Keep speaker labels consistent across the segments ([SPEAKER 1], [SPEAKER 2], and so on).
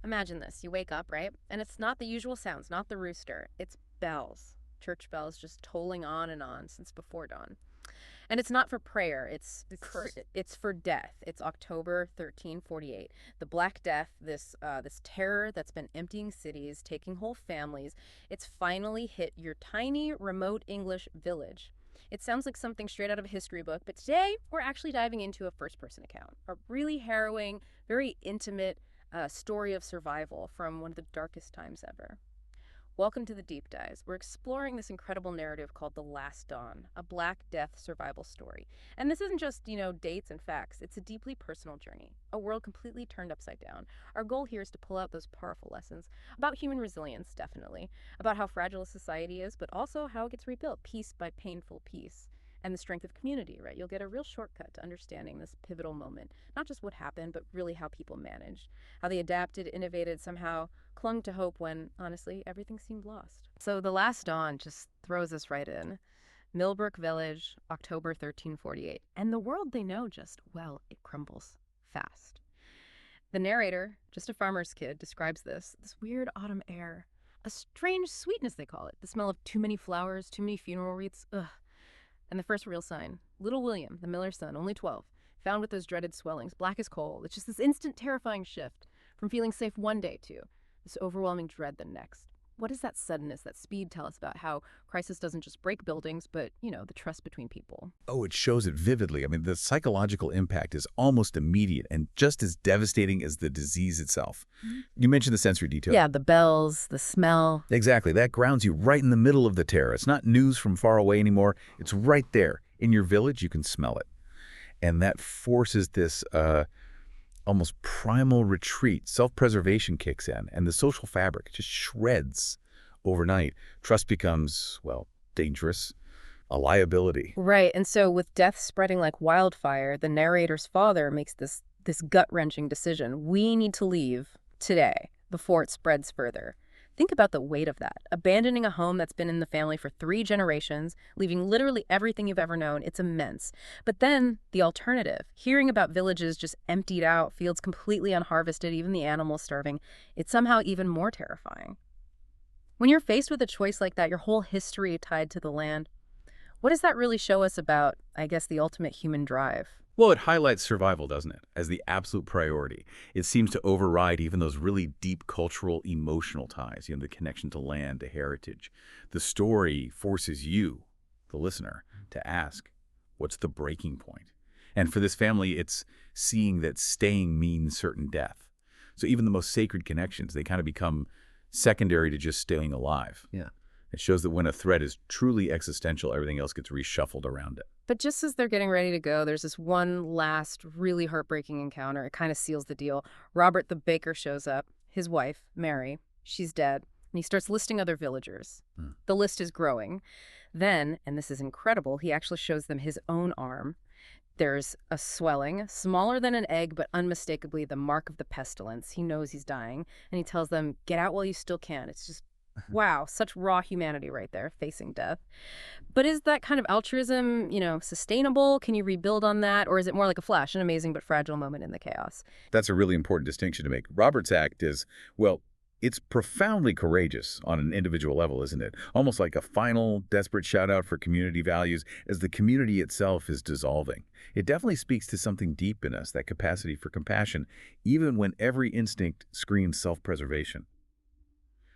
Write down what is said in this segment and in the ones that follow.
[SPEAKER 1] Imagine this. You wake up, right? And it's not the usual sounds, not the rooster. It's bells. Church bells just tolling on since before dawn. And it's not for prayer. It's for death. It's October 1348. The Black Death, this terror that's been emptying cities, taking whole families. It's finally hit your tiny remote English village. It sounds like something straight out of a history book, but today we're actually diving into a first-person account, a really harrowing, very intimate story of survival from one of the darkest times ever. Welcome to the Deep Dives. We're exploring this incredible narrative called The Last Dawn, a Black Death survival story. And this isn't just, dates and facts. It's a deeply personal journey, a world completely turned upside down. Our goal here is to pull out those powerful lessons about human resilience, definitely, about how fragile a society is, but also how it gets rebuilt piece by painful piece. And the strength of community, right? You'll get a real shortcut to understanding this pivotal moment. Not just what happened, but really how people managed, how they adapted, innovated, somehow clung to hope when, honestly, everything seemed lost. So The Last Dawn just throws us right in. Millbrook Village, October 1348. And the world they know it crumbles fast. The narrator, just a farmer's kid, describes this weird autumn air. A strange sweetness, they call it. The smell of too many flowers, too many funeral wreaths. Ugh. And the first real sign, little William, the miller's son, only 12, found with those dreaded swellings, black as coal. It's just this instant terrifying shift from feeling safe one day to this overwhelming dread the next. What does that suddenness, that speed tell us about how crisis doesn't just break buildings, but, the trust between people?
[SPEAKER 2] Oh, it shows it vividly. I mean, the psychological impact is almost immediate and just as devastating as the disease itself. You mentioned the sensory detail.
[SPEAKER 1] Yeah, the bells, the smell.
[SPEAKER 2] Exactly. That grounds you right in the middle of the terror. It's not news from far away anymore. It's right there. In your village, you can smell it. And that forces this almost primal retreat. Self-preservation kicks in, and the social fabric just shreds overnight. Trust becomes, dangerous, a liability.
[SPEAKER 1] Right, and so with death spreading like wildfire, the narrator's father makes this gut-wrenching decision. We need to leave today before it spreads further. Think about the weight of that. Abandoning a home that's been in the family for 3 generations, leaving literally everything you've ever known, it's immense. But then the alternative, hearing about villages just emptied out, fields completely unharvested, even the animals starving, it's somehow even more terrifying. When you're faced with a choice like that, your whole history tied to the land, what does that really show us about, I guess, the ultimate human drive?
[SPEAKER 2] Well, it highlights survival, doesn't it, as the absolute priority. It seems to override even those really deep cultural, emotional ties, the connection to land, to heritage. The story forces you, the listener, to ask, what's the breaking point? And for this family, it's seeing that staying means certain death. So even the most sacred connections, they kind of become secondary to just staying alive.
[SPEAKER 3] Yeah.
[SPEAKER 2] It shows that when a threat is truly existential, everything else gets reshuffled around it.
[SPEAKER 1] But just as they're getting ready to go, there's this one last really heartbreaking encounter. It kind of seals the deal. Robert the baker shows up, his wife, Mary, she's dead, and he starts listing other villagers. The list is growing. Then, and this is incredible, he actually shows them his own arm. There's a swelling, smaller than an egg, but unmistakably the mark of the pestilence. He knows he's dying, and he tells them, get out while you still can. It's just, wow, such raw humanity right there, facing death. But is that kind of altruism, sustainable? Can you rebuild on that? Or is it more like a flash, an amazing but fragile moment in the chaos?
[SPEAKER 2] That's a really important distinction to make. Robert's act is, it's profoundly courageous on an individual level, isn't it? Almost like a final, desperate shout-out for community values as the community itself is dissolving. It definitely speaks to something deep in us, that capacity for compassion, even when every instinct screams self-preservation.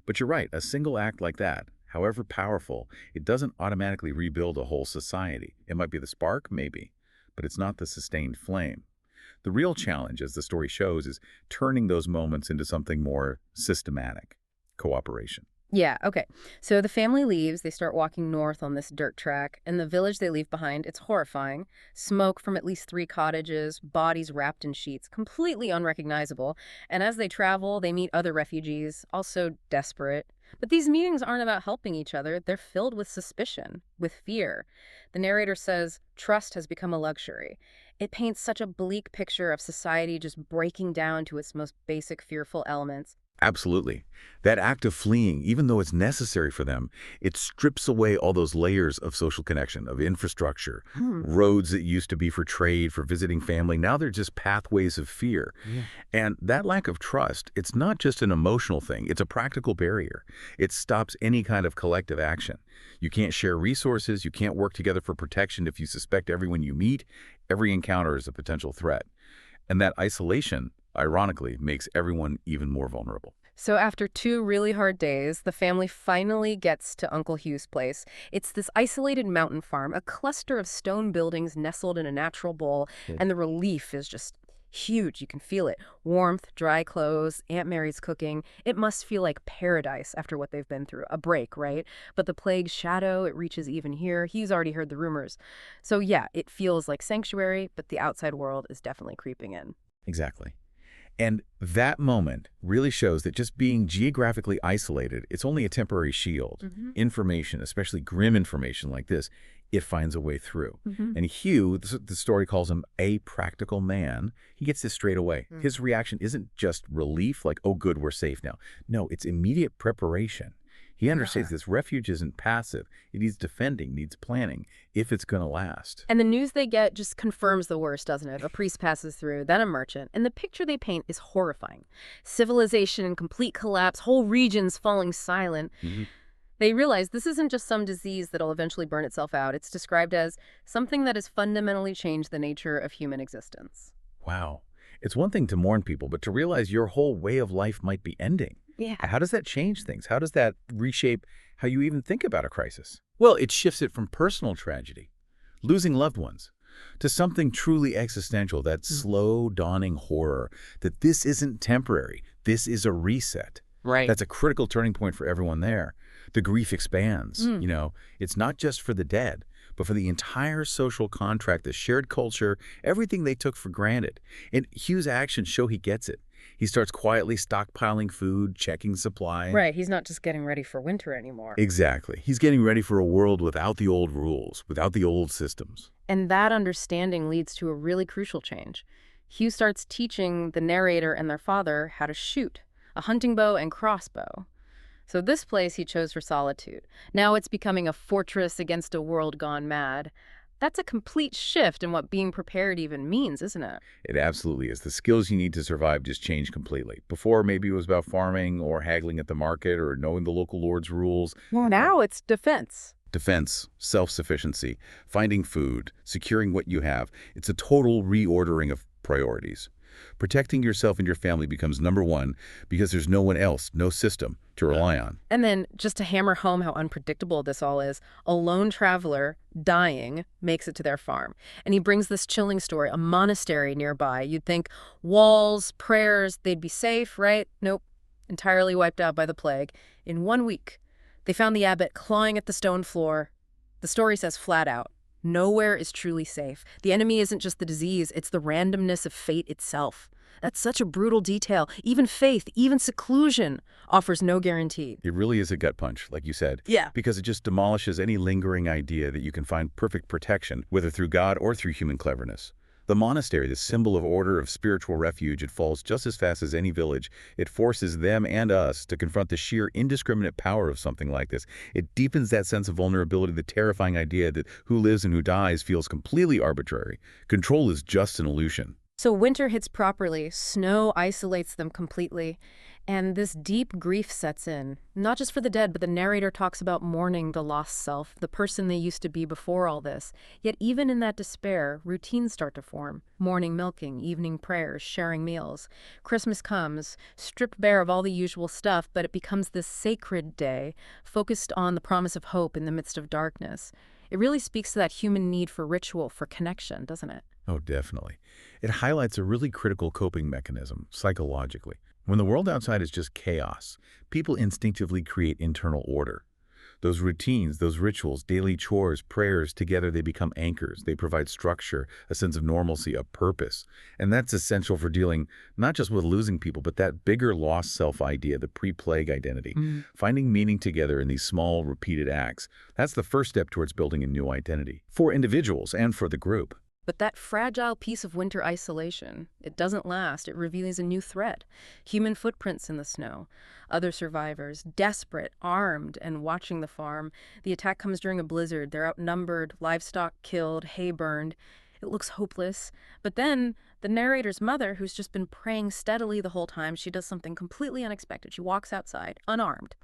[SPEAKER 2] But you're right, a single act like that, however powerful, it doesn't automatically rebuild a whole society. It might be the spark, maybe, but it's not the sustained flame. The real challenge, as the story shows, is turning those moments into something more systematic, cooperation.
[SPEAKER 1] Yeah, okay. So the family leaves, they start walking north on this dirt track, and the village they leave behind, it's horrifying. Smoke from at least 3 cottages, bodies wrapped in sheets, completely unrecognizable. And as they travel, they meet other refugees, also desperate. But these meetings aren't about helping each other. They're filled with suspicion, with fear. The narrator says trust has become a luxury. It paints such a bleak picture of society just breaking down to its most basic fearful elements.
[SPEAKER 2] Absolutely. That act of fleeing, even though it's necessary for them, it strips away all those layers of social connection, of infrastructure.
[SPEAKER 1] Hmm.
[SPEAKER 2] Roads that used to be for trade, for visiting family, now they're just pathways of fear.
[SPEAKER 1] Yeah.
[SPEAKER 2] And that lack of trust, it's not just an emotional thing, it's a practical barrier. It stops any kind of collective action. You can't share resources, you can't work together for protection if you suspect everyone you meet. Every encounter is a potential threat. And that isolation, ironically, makes everyone even more vulnerable.
[SPEAKER 1] So after 2 really hard days, the family finally gets to Uncle Hugh's place. It's this isolated mountain farm, a cluster of stone buildings nestled in a natural bowl,
[SPEAKER 2] Good.
[SPEAKER 1] and the relief is just huge. You can feel it. Warmth, dry clothes, Aunt Mary's cooking. It must feel like paradise after what they've been through. A break, right? But the plague's shadow, it reaches even here. He's already heard the rumors. So yeah, it feels like sanctuary, but the outside world is definitely creeping in.
[SPEAKER 2] Exactly. And that moment really shows that just being geographically isolated, it's only a temporary shield.
[SPEAKER 1] Mm-hmm.
[SPEAKER 2] Information, especially grim information like this, it finds a way through.
[SPEAKER 1] Mm-hmm.
[SPEAKER 2] And Hugh, the story calls him a practical man. He gets this straight away.
[SPEAKER 1] Mm.
[SPEAKER 2] His reaction isn't just relief, like, oh, good, we're safe now. No, it's immediate preparation. He understands this refuge isn't passive. It needs defending, needs planning, if it's going to last.
[SPEAKER 1] And the news they get just confirms the worst, doesn't it? A priest passes through, then a merchant, and the picture they paint is horrifying. Civilization in complete collapse, whole regions falling silent.
[SPEAKER 2] Mhm.
[SPEAKER 1] They realize this isn't just some disease that'll eventually burn itself out. It's described as something that has fundamentally changed the nature of human existence.
[SPEAKER 2] Wow. It's one thing to mourn people, but to realize your whole way of life might be ending.
[SPEAKER 1] Yeah.
[SPEAKER 2] How does that change things? How does that reshape how you even think about a crisis? Well, it shifts it from personal tragedy, losing loved ones, to something truly existential, that slow dawning horror that this isn't temporary. This is a reset.
[SPEAKER 1] Right.
[SPEAKER 2] That's a critical turning point for everyone there. The grief expands. It's not just for the dead, but for the entire social contract, the shared culture, everything they took for granted. And Hugh's actions show he gets it. He starts quietly stockpiling food, checking supply.
[SPEAKER 1] Right. He's not just getting ready for winter anymore.
[SPEAKER 2] Exactly. He's getting ready for a world without the old rules, without the old systems.
[SPEAKER 1] And that understanding leads to a really crucial change. Hugh starts teaching the narrator and their father how to shoot a hunting bow and crossbow. So this place he chose for solitude. Now it's becoming a fortress against a world gone mad. That's a complete shift in what being prepared even means, isn't it?
[SPEAKER 2] It absolutely is. The skills you need to survive just change completely. Before, maybe it was about farming or haggling at the market or knowing the local lord's rules.
[SPEAKER 1] Well, now it's defense.
[SPEAKER 2] Defense, self-sufficiency, finding food, securing what you have. It's a total reordering of priorities. Protecting yourself and your family becomes number one because there's no one else, no system to rely on.
[SPEAKER 1] And then, just to hammer home how unpredictable this all is, a lone traveler, dying, makes it to their farm. And he brings this chilling story, a monastery nearby. You'd think walls, prayers, they'd be safe, right? Nope. Entirely wiped out by the plague. In 1 week, they found the abbot clawing at the stone floor. The story says flat out, nowhere is truly safe. The enemy isn't just the disease, it's the randomness of fate itself. That's such a brutal detail. Even faith, even seclusion offers no guarantee.
[SPEAKER 2] It really is a gut punch, like you said.
[SPEAKER 1] Yeah.
[SPEAKER 2] Because it just demolishes any lingering idea that you can find perfect protection, whether through God or through human cleverness. The monastery, the symbol of order, of spiritual refuge, it falls just as fast as any village. It forces them and us to confront the sheer indiscriminate power of something like this. It deepens that sense of vulnerability, the terrifying idea that who lives and who dies feels completely arbitrary. Control is just an illusion.
[SPEAKER 1] So winter hits properly, snow isolates them completely, and this deep grief sets in. Not just for the dead, but the narrator talks about mourning the lost self, the person they used to be before all this. Yet even in that despair, routines start to form. Morning milking, evening prayers, sharing meals. Christmas comes, stripped bare of all the usual stuff, but it becomes this sacred day, focused on the promise of hope in the midst of darkness. It really speaks to that human need for ritual, for connection, doesn't it?
[SPEAKER 2] Oh, definitely. It highlights a really critical coping mechanism, psychologically. When the world outside is just chaos, people instinctively create internal order. Those routines, those rituals, daily chores, prayers, together they become anchors. They provide structure, a sense of normalcy, a purpose. And that's essential for dealing not just with losing people, but that bigger lost self idea, the pre-plague identity. Finding meaning together in these small, repeated acts. That's the first step towards building a new identity, for individuals and for the group.
[SPEAKER 1] But that fragile piece of winter isolation, it doesn't last. It reveals a new threat. Human footprints in the snow. Other survivors, desperate, armed, and watching the farm. The attack comes during a blizzard. They're outnumbered, livestock killed, hay burned. It looks hopeless. But then the narrator's mother, who's just been praying steadily the whole time, she does something completely unexpected. She walks outside, unarmed,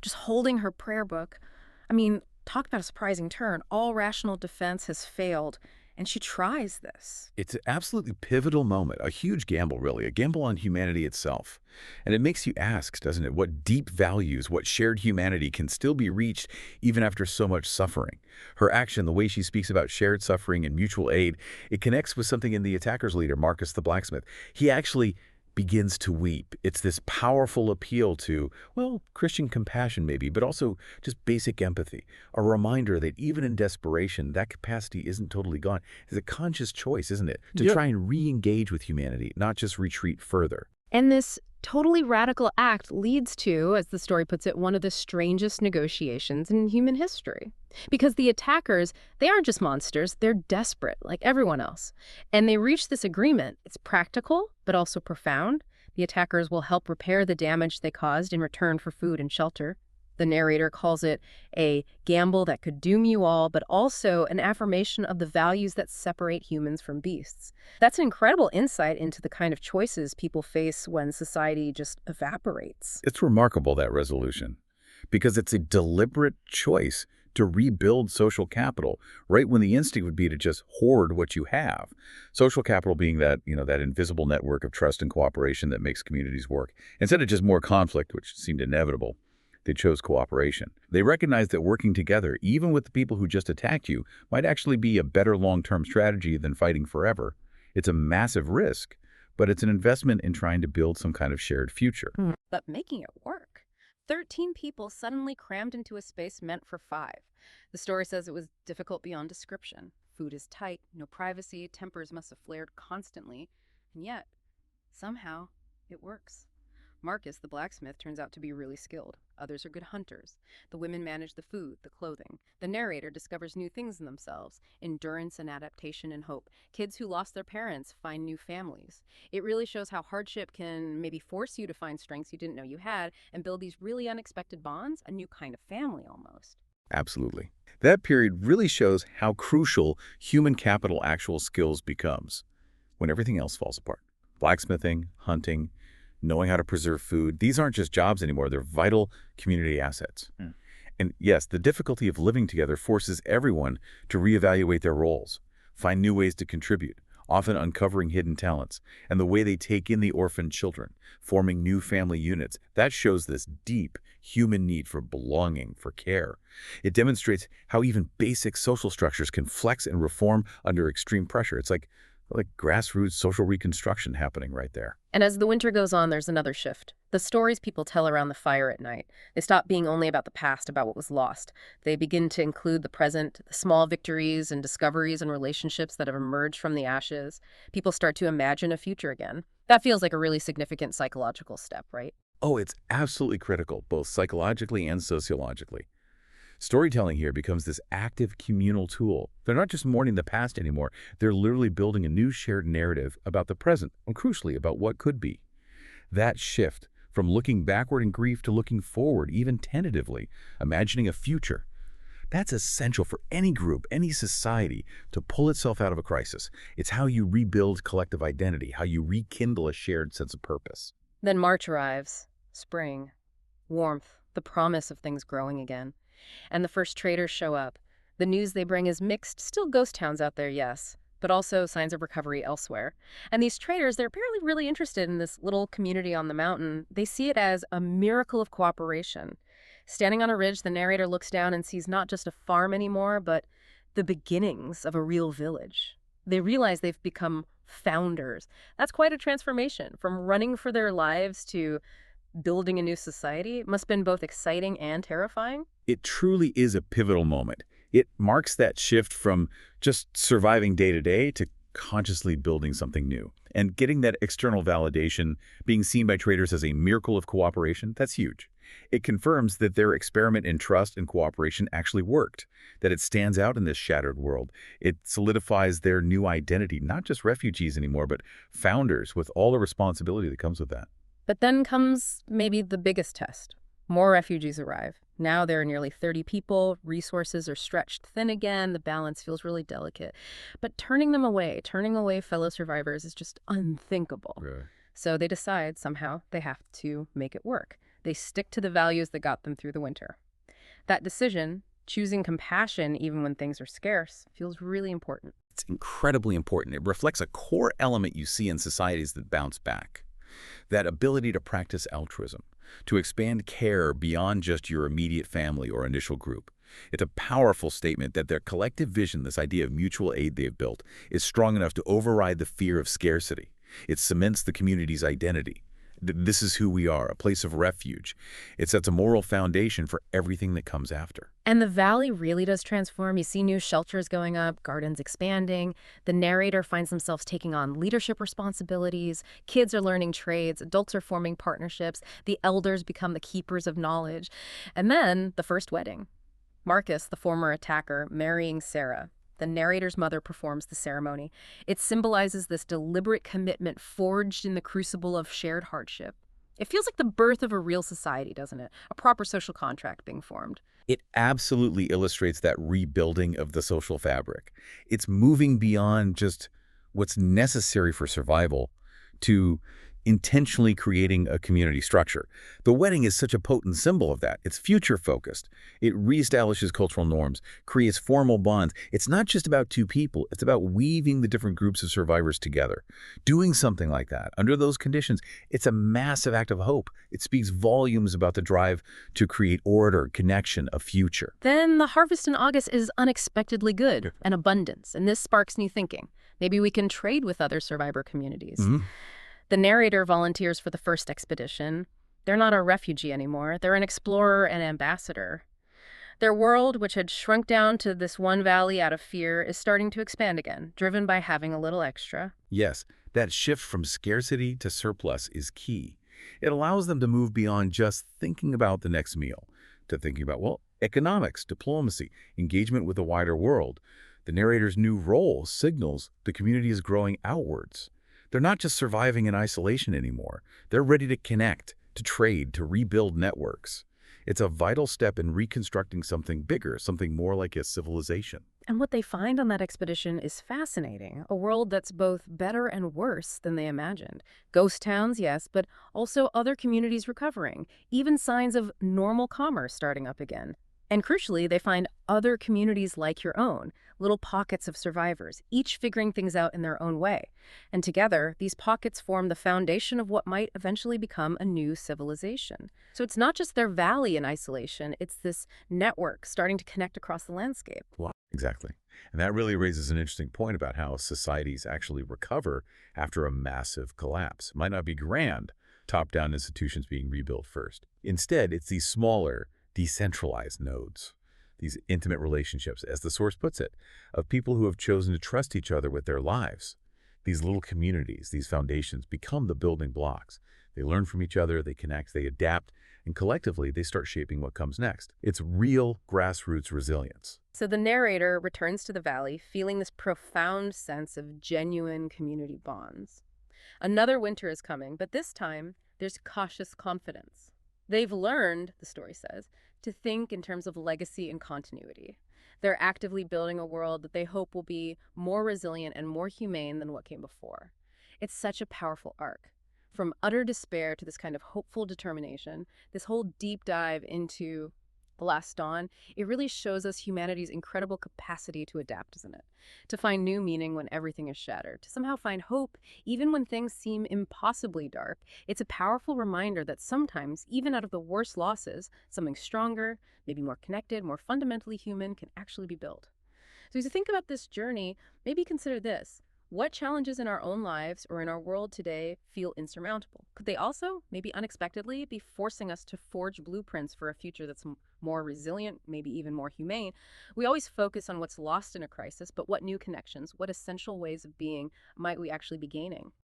[SPEAKER 1] just holding her prayer book. I mean, talk about a surprising turn. All rational defense has failed, and she tries this.
[SPEAKER 2] It's an absolutely pivotal moment, a huge gamble, really, a gamble on humanity itself. And it makes you ask, doesn't it, what deep values, what shared humanity can still be reached even after so much suffering. Her action, the way she speaks about shared suffering and mutual aid, it connects with something in the attacker's leader, Marcus the blacksmith. He actually begins to weep. It's this powerful appeal to, well, Christian compassion maybe, but also just basic empathy. A reminder that even in desperation, that capacity isn't totally gone. It's a conscious choice, isn't it? To try and re-engage with humanity, not just retreat further.
[SPEAKER 1] And this totally radical act leads to, as the story puts it, one of the strangest negotiations in human history. Because the attackers, they aren't just monsters, they're desperate, like everyone else. And they reach this agreement. It's practical, but also profound. The attackers will help repair the damage they caused in return for food and shelter. The narrator calls it a gamble that could doom you all, but also an affirmation of the values that separate humans from beasts. That's an incredible insight into the kind of choices people face when society just evaporates.
[SPEAKER 2] It's remarkable, that resolution, because it's a deliberate choice to rebuild social capital, right when the instinct would be to just hoard what you have. Social capital being that, that invisible network of trust and cooperation that makes communities work. Instead of just more conflict, which seemed inevitable, they chose cooperation. They recognized that working together, even with the people who just attacked you, might actually be a better long-term strategy than fighting forever. It's a massive risk, but it's an investment in trying to build some kind of shared future.
[SPEAKER 1] But making it work. 13 people suddenly crammed into a space meant for 5. The story says it was difficult beyond description. Food is tight, no privacy, tempers must have flared constantly, and yet, somehow, it works. Marcus, the blacksmith, turns out to be really skilled. Others are good hunters. The women manage the food, the clothing. The narrator discovers new things in themselves: endurance and adaptation and hope. Kids who lost their parents find new families. It really shows how hardship can maybe force you to find strengths you didn't know you had and build these really unexpected bonds, a new kind of family almost.
[SPEAKER 2] Absolutely. That period really shows how crucial human capital actual skills becomes when everything else falls apart. Blacksmithing, hunting, knowing how to preserve food. These aren't just jobs anymore. They're vital community assets. And yes, the difficulty of living together forces everyone to reevaluate their roles, find new ways to contribute, often uncovering hidden talents, and the way they take in the orphaned children, forming new family units. That shows this deep human need for belonging, for care. It demonstrates how even basic social structures can flex and reform under extreme pressure. It's like grassroots social reconstruction happening right there.
[SPEAKER 1] And as the winter goes on, there's another shift. The stories people tell around the fire at night, they stop being only about the past, about what was lost. They begin to include the present, the small victories and discoveries and relationships that have emerged from the ashes. People start to imagine a future again. That feels like a really significant psychological step, right?
[SPEAKER 2] Oh, it's absolutely critical, both psychologically and sociologically. Storytelling here becomes this active communal tool. They're not just mourning the past anymore. They're literally building a new shared narrative about the present, and crucially, about what could be. That shift from looking backward in grief to looking forward, even tentatively, imagining a future, that's essential for any group, any society, to pull itself out of a crisis. It's how you rebuild collective identity, how you rekindle a shared sense of purpose.
[SPEAKER 1] Then March arrives. Spring. Warmth. The promise of things growing again. And the first traders show up. The news they bring is mixed, still ghost towns out there, yes, but also signs of recovery elsewhere. And these traders, they're apparently really interested in this little community on the mountain. They see it as a miracle of cooperation. Standing on a ridge, the narrator looks down and sees not just a farm anymore, but the beginnings of a real village. They realize they've become founders. That's quite a transformation, from running for their lives to building a new society. It must have been both exciting and terrifying.
[SPEAKER 2] It truly is a pivotal moment. It marks that shift from just surviving day to day to consciously building something new. And getting that external validation, being seen by traders as a miracle of cooperation, that's huge. It confirms that their experiment in trust and cooperation actually worked, that it stands out in this shattered world. It solidifies their new identity, not just refugees anymore, but founders with all the responsibility that comes with that.
[SPEAKER 1] But then comes maybe the biggest test. More refugees arrive. Now there are nearly 30 people, resources are stretched thin again, the balance feels really delicate. But turning away fellow survivors is just unthinkable.
[SPEAKER 2] Right.
[SPEAKER 1] So they decide somehow they have to make it work. They stick to the values that got them through the winter. That decision, choosing compassion even when things are scarce, feels really important.
[SPEAKER 3] It's incredibly important. It reflects a core element you see in societies that bounce back. That ability to practice altruism, to expand care beyond just your immediate family or initial group. It's a powerful statement that their collective vision, this idea of mutual aid they've built, is strong enough to override the fear of scarcity. It cements the community's identity. This is who we are, a place of refuge. It sets a moral foundation for everything that comes after.
[SPEAKER 1] And the valley really does transform. You see new shelters going up, gardens expanding. The narrator finds themselves taking on leadership responsibilities. Kids are learning trades. Adults are forming partnerships. The elders become the keepers of knowledge. And then the first wedding. Marcus, the former attacker, marrying Sarah. The narrator's mother performs the ceremony. It symbolizes this deliberate commitment forged in the crucible of shared hardship. It feels like the birth of a real society, doesn't it? A proper social contract being formed.
[SPEAKER 3] It absolutely illustrates that rebuilding of the social fabric. It's moving beyond just what's necessary for survival to intentionally creating a community structure. The wedding is such a potent symbol of that. It's future-focused. It reestablishes cultural norms, creates formal bonds. It's not just about two people. It's about weaving the different groups of survivors together. Doing something like that, under those conditions, it's a massive act of hope. It speaks volumes about the drive to create order, connection, a future.
[SPEAKER 1] Then the harvest in August is unexpectedly good and abundance, and this sparks new thinking. Maybe we can trade with other survivor communities. The narrator volunteers for the first expedition. They're not a refugee anymore. They're an explorer and ambassador. Their world, which had shrunk down to this one valley out of fear, is starting to expand again, driven by having a little extra.
[SPEAKER 2] Yes, that shift from scarcity to surplus is key. It allows them to move beyond just thinking about the next meal, to thinking about, well, economics, diplomacy, engagement with the wider world. The narrator's new role signals the community is growing outwards. They're not just surviving in isolation anymore. They're ready to connect, to trade, to rebuild networks. It's a vital step in reconstructing something bigger, something more like a civilization.
[SPEAKER 1] And what they find on that expedition is fascinating. A world that's both better and worse than they imagined. Ghost towns, yes, but also other communities recovering. Even signs of normal commerce starting up again. And crucially, they find other communities like your own, little pockets of survivors, each figuring things out in their own way. And together, these pockets form the foundation of what might eventually become a new civilization. So it's not just their valley in isolation, it's this network starting to connect across the landscape.
[SPEAKER 2] Wow. Exactly. And that really raises an interesting point about how societies actually recover after a massive collapse. It might not be grand, top-down institutions being rebuilt first. Instead, it's these smaller, decentralized nodes, these intimate relationships, as the source puts it, of people who have chosen to trust each other with their lives. These little communities, these foundations, become the building blocks. They learn from each other, they connect, they adapt, and collectively they start shaping what comes next. It's real grassroots resilience.
[SPEAKER 1] So the narrator returns to the valley, feeling this profound sense of genuine community bonds. Another winter is coming, but this time there's cautious confidence. They've learned, the story says, to think in terms of legacy and continuity. They're actively building a world that they hope will be more resilient and more humane than what came before. It's such a powerful arc. From utter despair to this kind of hopeful determination, this whole deep dive into the last dawn, it really shows us humanity's incredible capacity to adapt, doesn't it? To find new meaning when everything is shattered, to somehow find hope even when things seem impossibly dark. It's a powerful reminder that sometimes, even out of the worst losses, something stronger, maybe more connected, more fundamentally human can actually be built. So as you think about this journey, maybe consider this. What challenges in our own lives or in our world today feel insurmountable? Could they also, maybe unexpectedly, be forcing us to forge blueprints for a future that's more resilient, maybe even more humane? We always focus on what's lost in a crisis, but what new connections, what essential ways of being might we actually be gaining?